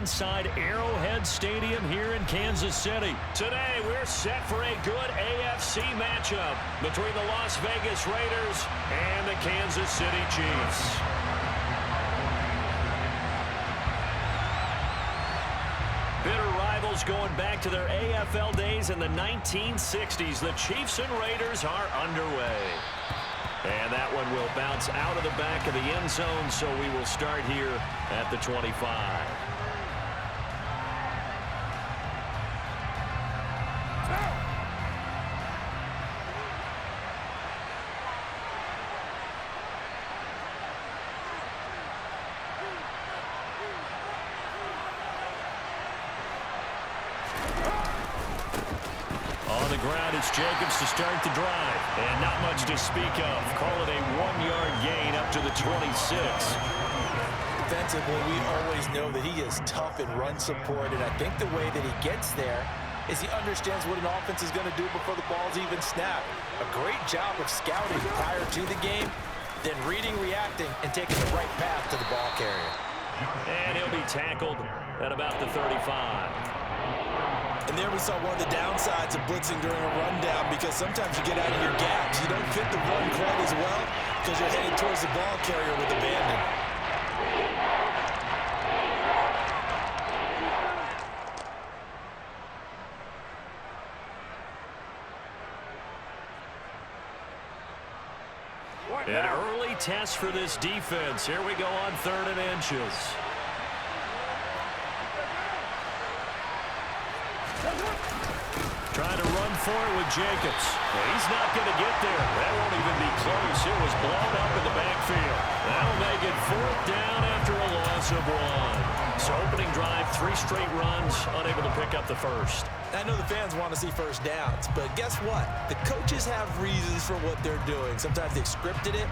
inside Arrowhead Stadium here in Kansas City. Today, we're set for a good AFC matchup between the Las Vegas Raiders and the Kansas City Chiefs. Bitter rivals going back to their AFL days in the 1960s. The Chiefs and Raiders are underway. And that one will bounce out of the back of the end zone, so we will start here at the 25. Jacobs to start the drive, and not much to speak of. Call it a 1-yard gain up to the 26. Defensively, we always know that he is tough in run support, and I think the way that he gets there is he understands what an offense is going to do before the ball's even snapped. A great job of scouting prior to the game, then reading, reacting, and taking the right path to the ball carrier. And he'll be tackled at about the 35. And there we saw one of the downsides of blitzing during a rundown, because sometimes you get out of your gaps. You don't fit the run quite as well because you're headed towards the ball carrier with abandon. An early test for this defense. Here we go on 3rd and inches. Trying to run for it with Jacobs. Well, he's not going to get there. That won't even be close. It was blown up in the backfield. That'll make it 4th down after a loss of 1. So opening drive, 3 straight runs, unable to pick up the first. I know the fans want to see first downs, but guess what? The coaches have reasons for what they're doing. Sometimes they've scripted it,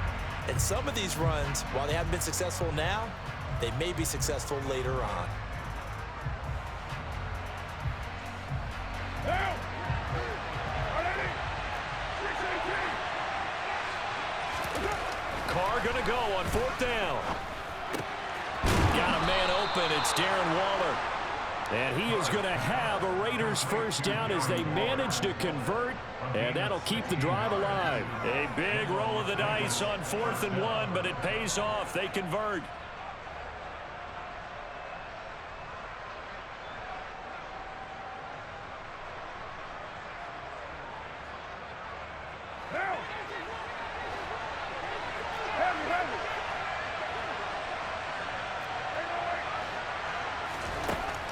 and some of these runs, while they haven't been successful now, they may be successful later on. Carr going to go on 4th down. Got a man open. It's Darren Waller. And he is going to have a Raiders first down as they manage to convert, and that'll keep the drive alive. A big roll of the dice on 4th and 1, but it pays off. They convert.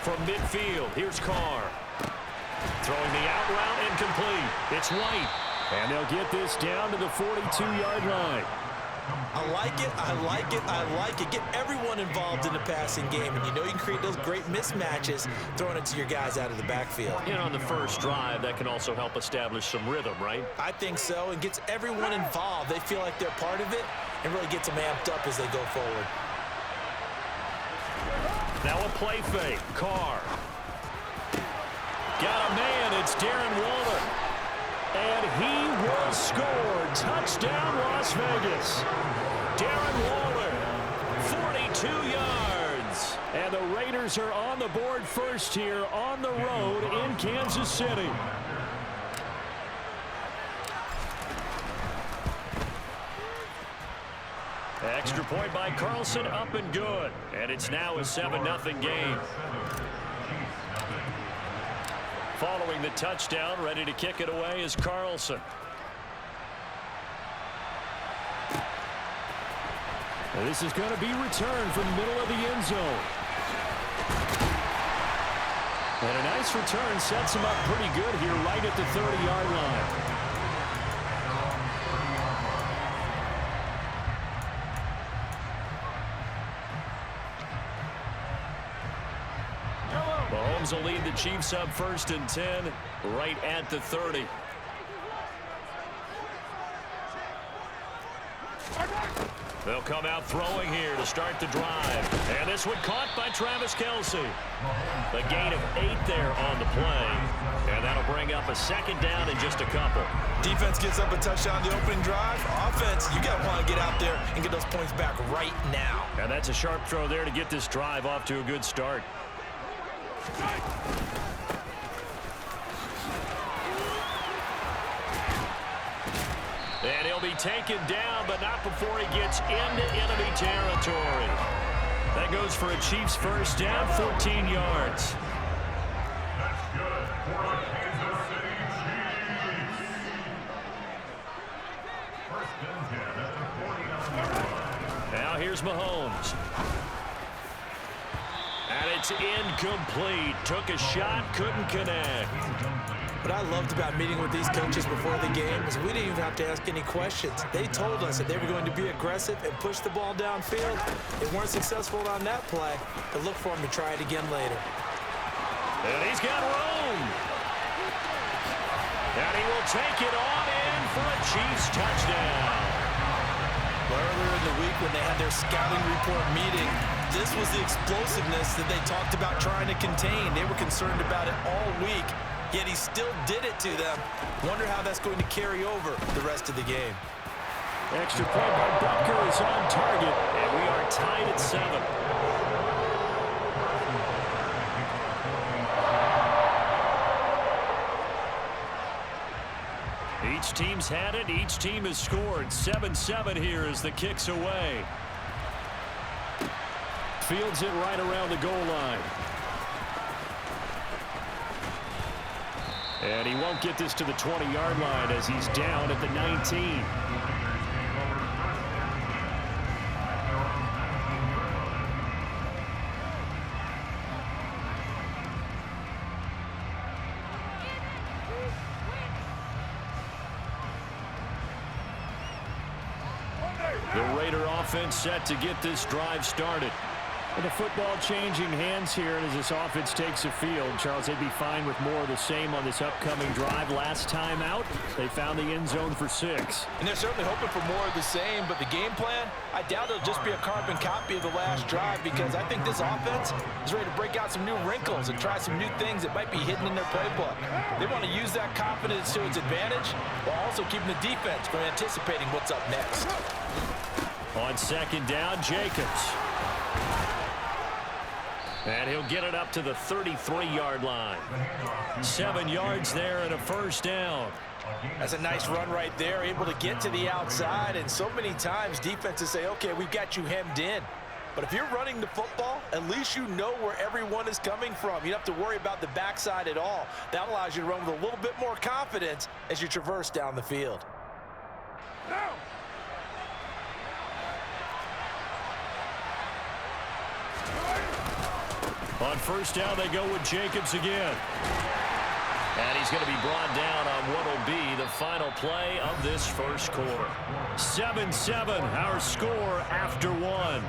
From midfield, here's Carr. Throwing the out route incomplete. It's White. And they'll get this down to the 42-yard line. I like it, I like it, I like it. Get everyone involved in the passing game, and you know you can create those great mismatches throwing it to your guys out of the backfield. You know, on the first drive, that can also help establish some rhythm, right? I think so, and gets everyone involved. They feel like they're part of it and really gets them amped up as they go forward. Now a play fake. Carr. Got a man. It's Darren Waller. And he will score. Touchdown, Las Vegas. Darren Waller, 42 yards. And the Raiders are on the board first here on the road in Kansas City. Extra point by Carlson, up and good. And it's now a 7-0 game. Following the touchdown, ready to kick it away is Carlson. And this is going to be returned from the middle of the end zone. And a nice return sets him up pretty good here right at the 30-yard line. Mahomes will lead the Chiefs up 1st and 10 right at the 30. They'll come out throwing here to start the drive. And this one caught by Travis Kelce. A gain of 8 there on the play. And that'll bring up a 2nd down in just a couple. Defense gets up a touchdown the opening drive. Offense, you got to want to get out there and get those points back right now. And that's a sharp throw there to get this drive off to a good start. And he'll be taken down, but not before he gets into enemy territory. That goes for a Chiefs first down, 14 yards. That's good for the Kansas City Chiefs. First and 10 at the 49-yard line. Now here's Mahomes. And it's incomplete. Took a shot, couldn't connect. What I loved about meeting with these coaches before the game is we didn't even have to ask any questions. They told us that they were going to be aggressive and push the ball downfield. They weren't successful on that play, but look for them to try it again later. And he's got room. And he will take it on in for a Chiefs touchdown. Well, earlier in the week when they had their scouting report meeting, this was the explosiveness that they talked about trying to contain. They were concerned about it all week. Yet he still did it to them. Wonder how that's going to carry over the rest of the game. Extra point by Butker is on target, and we are tied at 7. Each team's had it. Each team has scored. 7-7 here as the kick's away. Fields it right around the goal line. And he won't get this to the 20-yard line as he's down at the 19. The Raider offense set to get this drive started. With the football changing hands here, and as this offense takes the field, Charles, they'd be fine with more of the same on this upcoming drive. Last time out, they found the end zone for 6. And they're certainly hoping for more of the same, but the game plan, I doubt it'll just be a carbon copy of the last drive, because I think this offense is ready to break out some new wrinkles and try some new things that might be hidden in their playbook. They want to use that confidence to its advantage while also keeping the defense from anticipating what's up next. On second down, Jacobs. And he'll get it up to the 33-yard line. 7 yards there and a first down. That's a nice run right there, able to get to the outside. And so many times defenses say, okay, we've got you hemmed in. But if you're running the football, at least you know where everyone is coming from. You don't have to worry about the backside at all. That allows you to run with a little bit more confidence as you traverse down the field. On first down, they go with Jacobs again. And he's going to be brought down on what will be the final play of this first quarter. 7-7, our score after 1.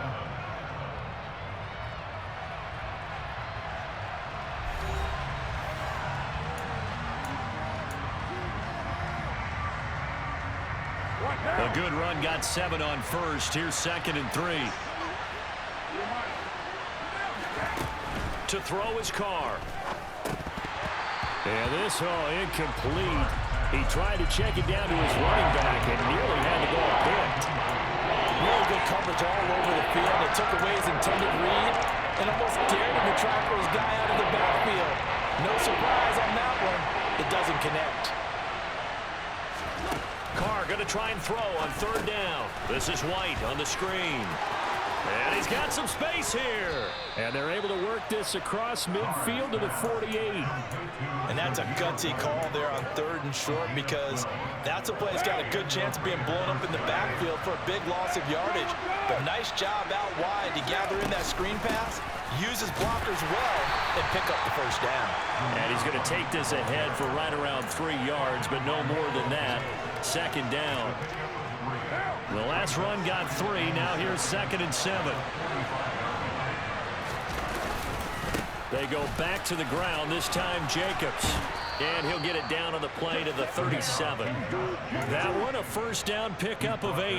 A good run got 7 on first. Here's 2nd and 3. To throw his car. And this, incomplete. He tried to check it down to his running back and nearly had the ball picked. Really good coverage all over the field. It took away his intended read and almost dared him to try for his guy out of the backfield. No surprise on that one. It doesn't connect. Carr going to try and throw on third down. This is White on the screen. And he's got some space here. And they're able to work this across midfield to the 48. And that's a gutsy call there on 3rd and short, because that's a play that's got a good chance of being blown up in the backfield for a big loss of yardage. But nice job out wide to gather in that screen pass, use his blockers well, and pick up the first down. And he's going to take this ahead for right around 3 yards, but no more than that. 2nd down. The last run got 3. Now here's 2nd and 7. They go back to the ground, this time Jacobs. And he'll get it down on the play to the 37. That one a first down pickup of 8.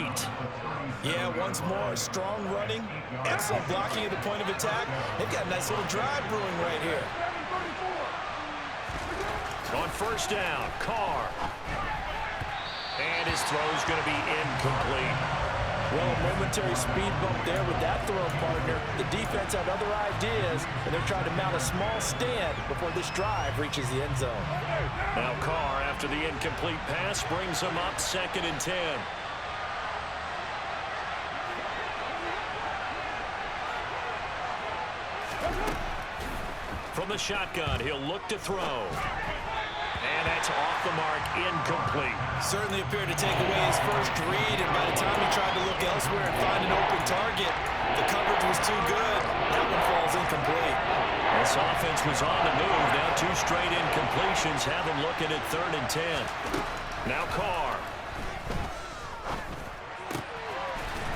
Yeah, once more, strong running, excellent blocking at the point of attack. They've got a nice little drive brewing right here. On first down, Carr. And his throw's going to be incomplete. Well, a momentary speed bump there with that throw partner. The defense had other ideas, and they're trying to mount a small stand before this drive reaches the end zone. Now Carr, after the incomplete pass, brings them up 2nd and 10. From the shotgun, he'll look to throw. And that's off the mark, incomplete. Certainly appeared to take away his first read, and by the time he tried to look elsewhere and find an open target, the coverage was too good. That one falls incomplete. This offense was on the move. Now 2 straight incompletions have him looking at 3rd and 10. Now Carr.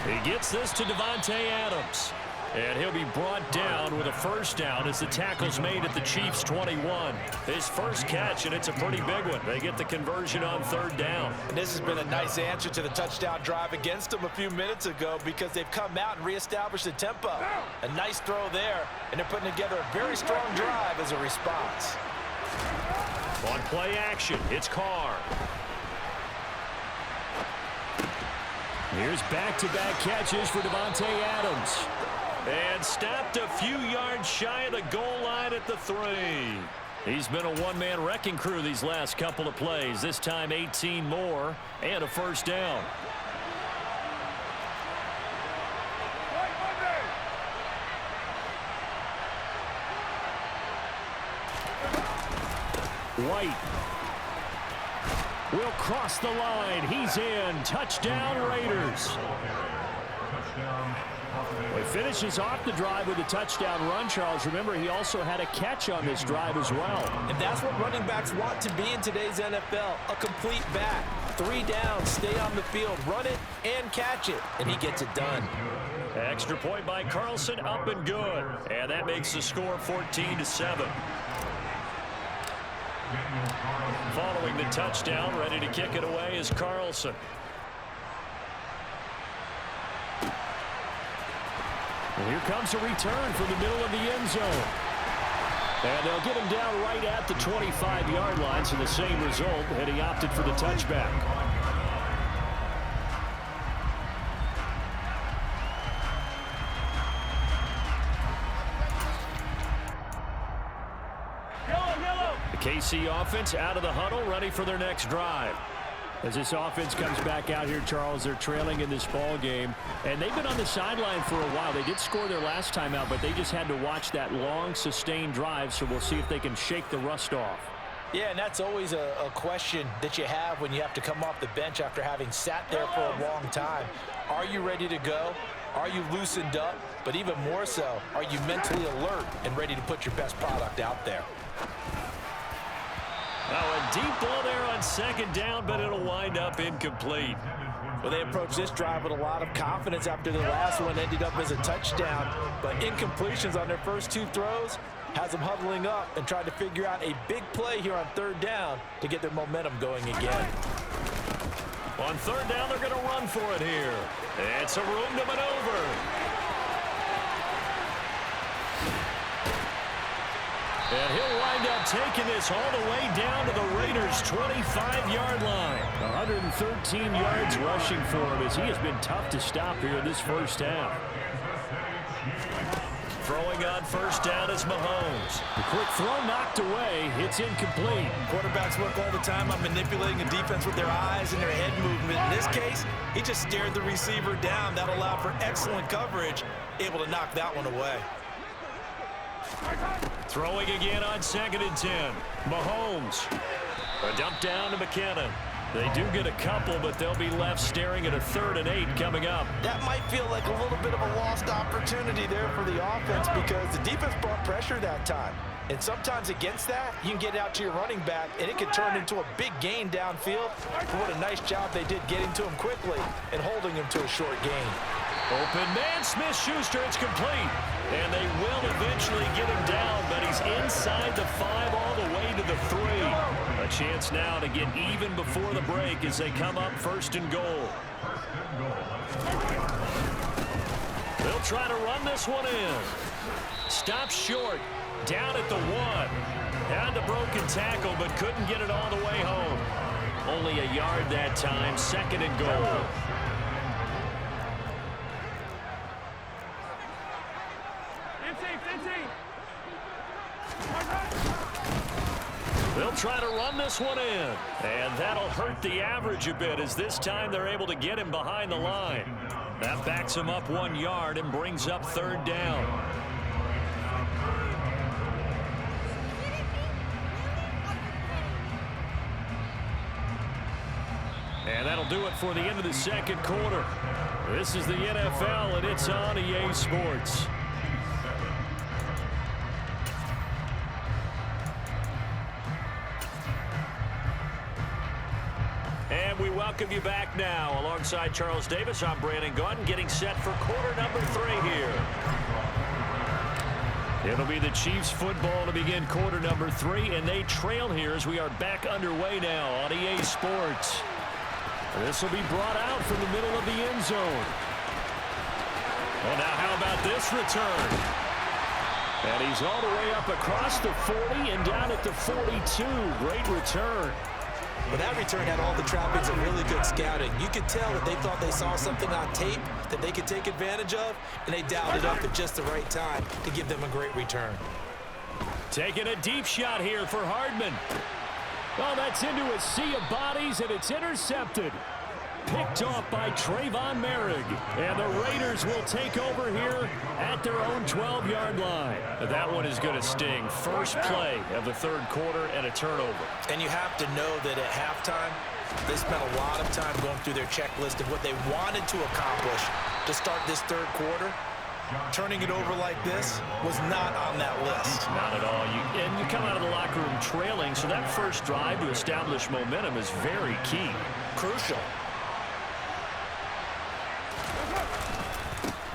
He gets this to Davante Adams. And he'll be brought down with a first down as the tackle's made at the Chiefs' 21. His first catch, and it's a pretty big one. They get the conversion on 3rd down. And this has been a nice answer to the touchdown drive against them a few minutes ago because they've come out and reestablished the tempo. A nice throw there, and they're putting together a very strong drive as a response. On play action, it's Carr. Here's back-to-back catches for Davante Adams. And stopped a few yards shy of the goal line at the 3. He's been a one-man wrecking crew these last couple of plays. This time 18 more and a first down. White will cross the line. He's in. Touchdown, Raiders. Well, he finishes off the drive with a touchdown run, Charles. Remember, he also had a catch on this drive as well. And that's what running backs want to be in today's NFL, a complete back. 3 downs, stay on the field, run it, and catch it. And he gets it done. Extra point by Carlson, up and good. And that makes the score 14-7. Following the touchdown, ready to kick it away is Carlson. And here comes a return from the middle of the end zone. And they'll get him down right at the 25-yard line, so the same result, and he opted for the touchback. The KC offense out of the huddle, ready for their next drive. As this offense comes back out here, Charles, they're trailing in this ball game, and they've been on the sideline for a while. They did score their last time out, but they just had to watch that long, sustained drive, so we'll see if they can shake the rust off. Yeah, and that's always a question that you have when you have to come off the bench after having sat there for a long time. Are you ready to go? Are you loosened up? But even more so, are you mentally alert and ready to put your best product out there? Oh, a deep ball there on 2nd down, but it'll wind up incomplete. Well, they approached this drive with a lot of confidence after the last one ended up as a touchdown. But incompletions on their first 2 throws has them huddling up and trying to figure out a big play here on 3rd down to get their momentum going again. On 3rd down, they're going to run for it here. It's a room to maneuver. And he'll wind up taking this all the way down to the Raiders' 25-yard line. 113 yards rushing for him as he has been tough to stop here in this first half. Throwing on 1st down is Mahomes. The quick throw knocked away. It's incomplete. Quarterbacks work all the time on manipulating a defense with their eyes and their head movement. In this case, he just stared the receiver down. That allowed for excellent coverage, able to knock that one away. Throwing again on 2nd and 10. Mahomes. A dump down to McKinnon. They do get a couple, but they'll be left staring at a 3rd and 8 coming up. That might feel like a little bit of a lost opportunity there for the offense because the defense brought pressure that time. And sometimes against that, you can get out to your running back, and it can turn into a big gain downfield. What a nice job they did getting to him quickly and holding him to a short gain. Open man, Smith-Schuster, it's complete. And they will eventually get him down, but he's inside the 5 all the way to the 3. A chance now to get even before the break as they come up 1st and goal. They'll try to run this one in. Stops short, down at the 1. Had the broken tackle, but couldn't get it all the way home. Only a yard that time, 2nd and goal. try to run this one in. And that'll hurt the average a bit as this time they're able to get him behind the line. That backs him up 1 yard and brings up 3rd down. And that'll do it for the end of the 2nd quarter. This is the NFL, and it's on EA Sports. And we welcome you back now. Alongside Charles Davis, I'm Brandon Gaudin, getting set for quarter number 3 here. It'll be the Chiefs football to begin quarter number 3, and they trail here as we are back underway now on EA Sports. This will be brought out from the middle of the end zone. Well, now how about this return? And he's all the way up across the 40 and down at the 42. Great return. But that return had all the trappings of really good scouting. You could tell that they thought they saw something on tape that they could take advantage of, and they dialed it up at just the right time to give them a great return. Taking a deep shot here for Hardman. Well, that's into a sea of bodies, and it's intercepted. Picked off by Trayvon Merrick. And the Raiders will take over here at their own 12-yard line. That one is going to sting. First play of the 3rd quarter and a turnover. And you have to know that at halftime, they spent a lot of time going through their checklist of what they wanted to accomplish to start this 3rd quarter. Turning it over like this was not on that list. Not at all. And you come out of the locker room trailing, so that first drive to establish momentum is very key. Crucial.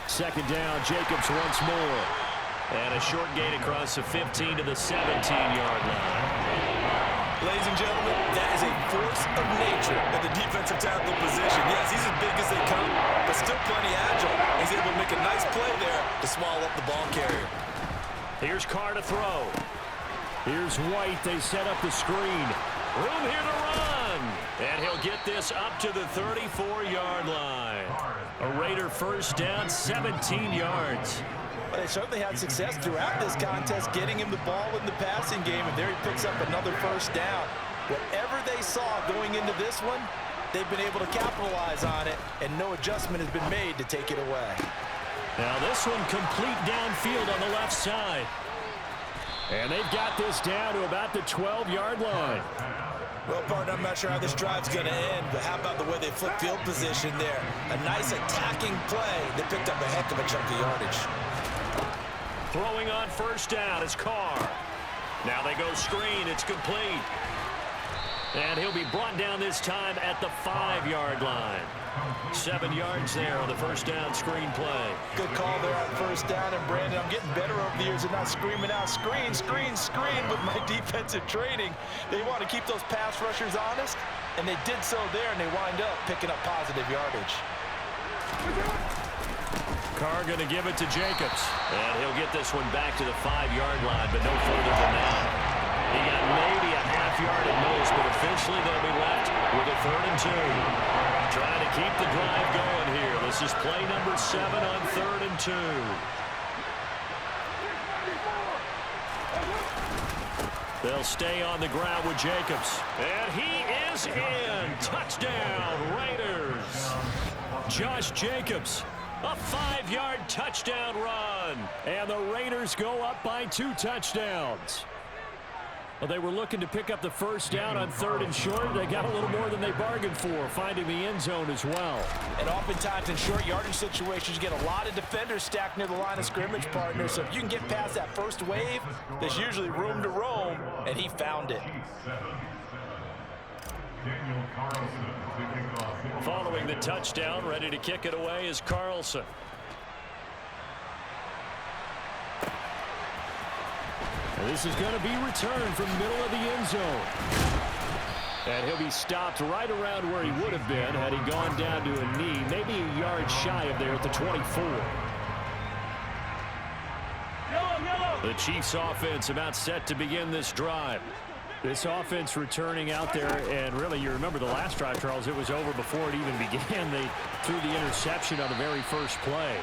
2nd down, Jacobs once more. And a short gain across the 15 to the 17-yard line. Ladies and gentlemen, that is a force of nature at the defensive tackle position. Yes, he's as big as they come, but still plenty agile. He's able to make a nice play there to swallow up the ball carrier. Here's Carr to throw. Here's White. They set up the screen. Room here to run. And he'll get this up to the 34-yard line. A Raider first down, 17 yards. But they certainly had success throughout this contest, getting him the ball in the passing game, and there he picks up another first down. Whatever they saw going into this one, they've been able to capitalize on it, and no adjustment has been made to take it away. Now this one complete downfield on the left side. And they've got this down to about the 12-yard line. Well, partner, I'm not sure how this drive's going to end, but how about the way they flip field position there? A nice attacking play that picked up a heck of a chunk of yardage. Throwing on first down is Carr. Now they go screen. It's complete. And he'll be brought down this time at the 5-yard line. 7 yards there on the first down screen play. Good call there on first down. And, Brandon, I'm getting better over the years of not screaming out, screen, screen, screen with my defensive training. They want to keep those pass rushers honest, and they did so there, and they wind up picking up positive yardage. Carr going to give it to Jacobs. And he'll get this one back to the 5-yard line, but no further than that. He got maybe a half yard at most, but officially they'll be left with a 3rd and 2. Trying to keep the drive going here. This is play number 7 on 3rd and 2. They'll stay on the ground with Jacobs. And he is in. Touchdown, Raiders. Josh Jacobs. A 5-yard touchdown run. And the Raiders go up by 2 touchdowns. Well, they were looking to pick up the first down on 3rd and short. They got a little more than they bargained for, finding the end zone as well. And oftentimes in short yardage situations, you get a lot of defenders stacked near the line of scrimmage, partner. So if you can get past that first wave, there's usually room to roam, and he found it. Following the touchdown, ready to kick it away is Carlson. And this is going to be returned from the middle of the end zone. And he'll be stopped right around where he would have been had he gone down to a knee, maybe a yard shy of there at the 24. The Chiefs offense about set to begin this drive. This offense returning out there, and really, you remember the last drive, Charles, it was over before it even began. They threw the interception on the very first play.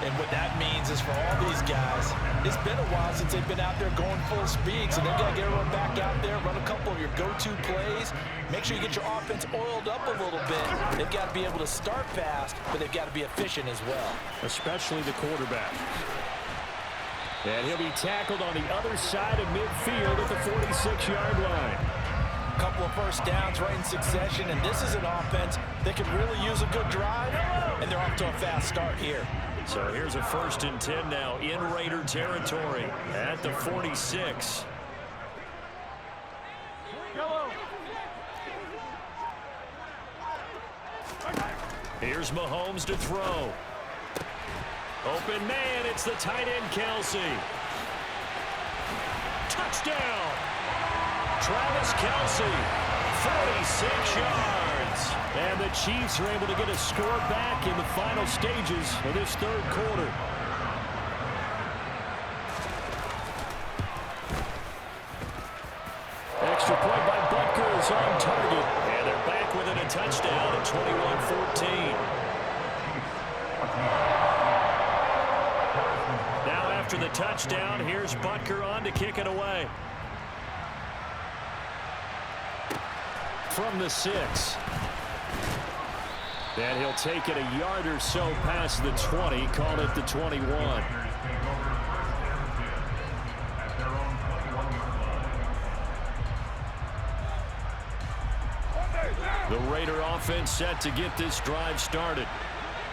And what that means is for all these guys, it's been a while since they've been out there going full speed, so they've got to get everyone back out there, run a couple of your go-to plays, make sure you get your offense oiled up a little bit. They've got to be able to start fast, but they've got to be efficient as well. Especially the quarterback. And he'll be tackled on the other side of midfield at the 46-yard line. A couple of first downs right in succession, and this is an offense that could really use a good drive, and they're off to a fast start here. So here's a 1st and 10 now in Raider territory at the 46. Here's Mahomes to throw. Open man, it's the tight end Kelsey. Touchdown! Travis Kelsey, 46 yards. And the Chiefs are able to get a score back in the final stages of this third quarter. Extra point by Butker is on target. And they're back within a touchdown at 21-14. Now after the touchdown, here's Butker on to kick it away. From the 6. And he'll take it a yard or so past the 20, call it the 21. The Raider offense set to get this drive started.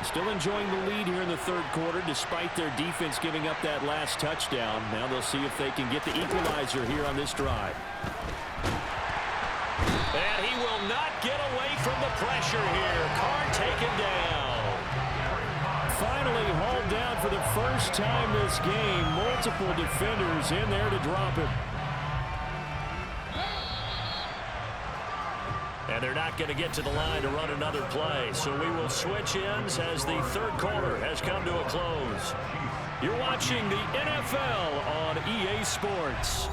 Still enjoying the lead here in the third quarter despite their defense giving up that last touchdown. Now they'll see if they can get the equalizer here on this drive. And he will not get away from the pressure here. Carr taken down. Finally hauled down for the first time this game. Multiple defenders in there to drop him. And they're not going to get to the line to run another play. So we will switch ends as the third quarter has come to a close. You're watching the NFL on EA Sports.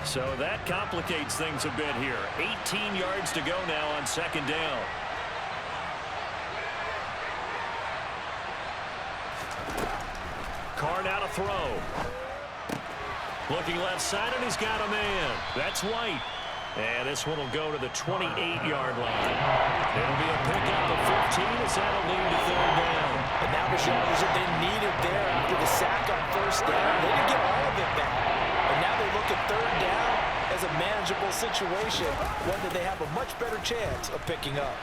So that complicates things a bit here. 18 yards to go now on 2nd down. Carr now to throw. Looking left side, and he's got a man. That's White. And this one will go to the 28-yard line. It'll be a pickup of 15 as that'll lead to 3rd down. And that was yards that they needed there after the sack on 1st down. They didn't get all of it back. But now they look at 3rd down as a manageable situation, one that they have a much better chance of picking up.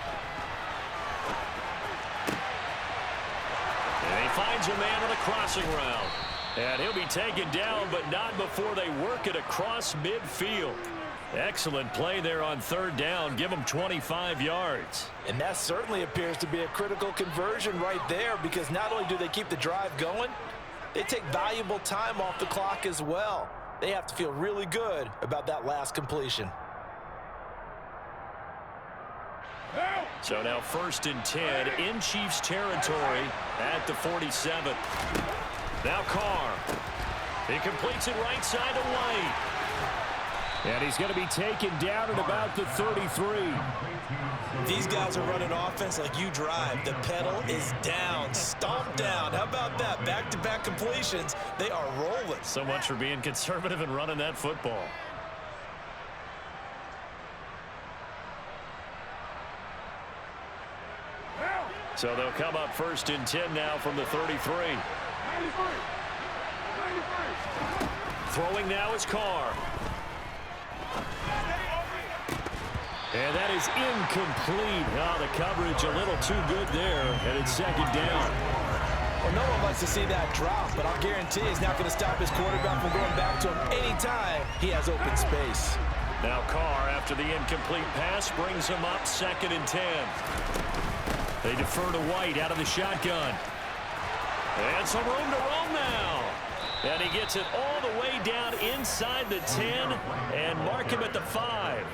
And he finds a man on a crossing route. And he'll be taken down, but not before they work it across midfield. Excellent play there on 3rd down. Give them 25 yards. And that certainly appears to be a critical conversion right there, because not only do they keep the drive going, they take valuable time off the clock as well. They have to feel really good about that last completion. So now 1st and 10 in Chiefs territory at the 47. Now Carr. He completes it right side to White. And he's going to be taken down at about the 33. These guys are running offense like you drive. The pedal is down, stomped down. How about that? Back-to-back completions. They are rolling. So much for being conservative and running that football. So they'll come up 1st and 10 now from the 33. Throwing now is Carr. And that is incomplete. Oh, the coverage a little too good there, and it's 2nd down. Well, no one likes to see that drop, but I'll guarantee he's not going to stop his quarterback from going back to him anytime he has open space. Now Carr, after the incomplete pass, brings him up 2nd and 10. They defer to White out of the shotgun. And some room to roam now. And he gets it all the way down inside the 10 and mark him at the 5.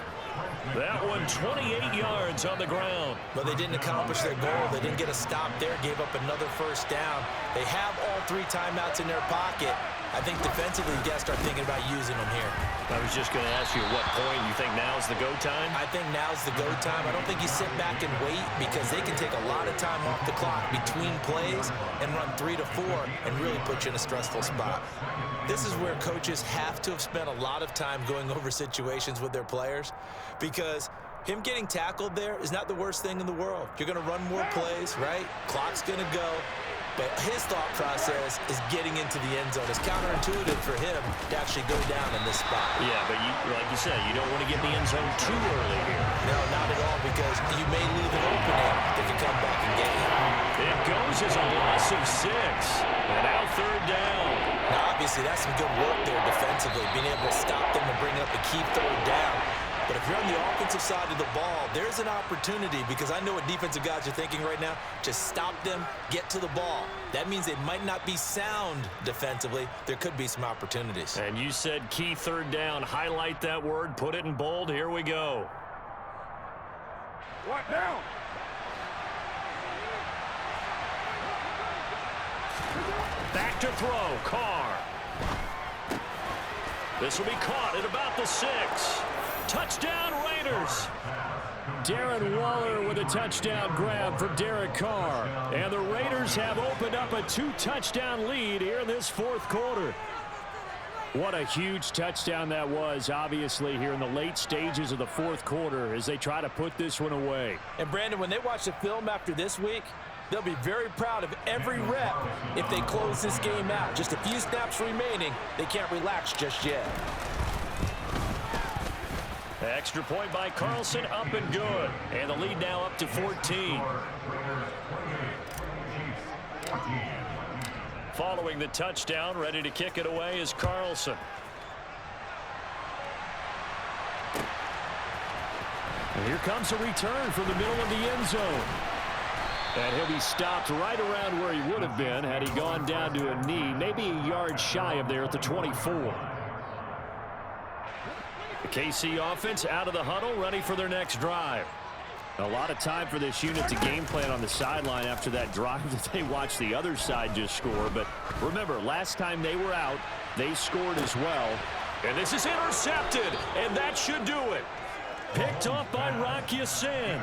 That one 28 yards on the ground. But they didn't accomplish their goal. They didn't get a stop there, gave up another 1st down. They have all 3 timeouts in their pocket. I think defensively, you got to start thinking about using them here. I was just going to ask you at what point you think now is the go time? I think now's the go time. I don't think you sit back and wait because they can take a lot of time off the clock between plays and run 3 to 4 and really put you in a stressful spot. This is where coaches have to have spent a lot of time going over situations with their players because him getting tackled there is not the worst thing in the world. You're going to run more plays, right? Clock's going to go. But his thought process is getting into the end zone. It's counterintuitive for him to actually go down in this spot. Yeah, but like you said, you don't want to get in the end zone too early here. No, not at all, because you may leave an opening that can come back and get you. It goes as a loss of 6. And now 3rd down. Now, obviously, that's some good work there defensively, being able to stop them and bring up a key 3rd down. But if you're on the offensive side of the ball, there's an opportunity because I know what defensive guys are thinking right now. Just stop them, get to the ball. That means they might not be sound defensively. There could be some opportunities. And you said key 3rd down. Highlight that word. Put it in bold. Here we go. What now? Back to throw. Carr. This will be caught at about the 6. Touchdown, Raiders. Darren Waller with a touchdown grab for Derek Carr. And the Raiders have opened up a 2-touchdown lead here in this 4th quarter. What a huge touchdown that was, obviously, here in the late stages of the 4th quarter as they try to put this one away. And, Brandon, when they watch the film after this week, they'll be very proud of every rep if they close this game out. Just a few snaps remaining. They can't relax just yet. Extra point by Carlson, up and good. And the lead now up to 14. Following the touchdown, ready to kick it away is Carlson. And here comes a return from the middle of the end zone. And he'll be stopped right around where he would have been had he gone down to a knee, maybe a yard shy of there at the 24. The KC offense out of the huddle, ready for their next drive. A lot of time for this unit to game plan on the sideline after that drive that they watched the other side just score. But remember, last time they were out, they scored as well. And this is intercepted, and that should do it. Picked off by Rock Ya-Sin.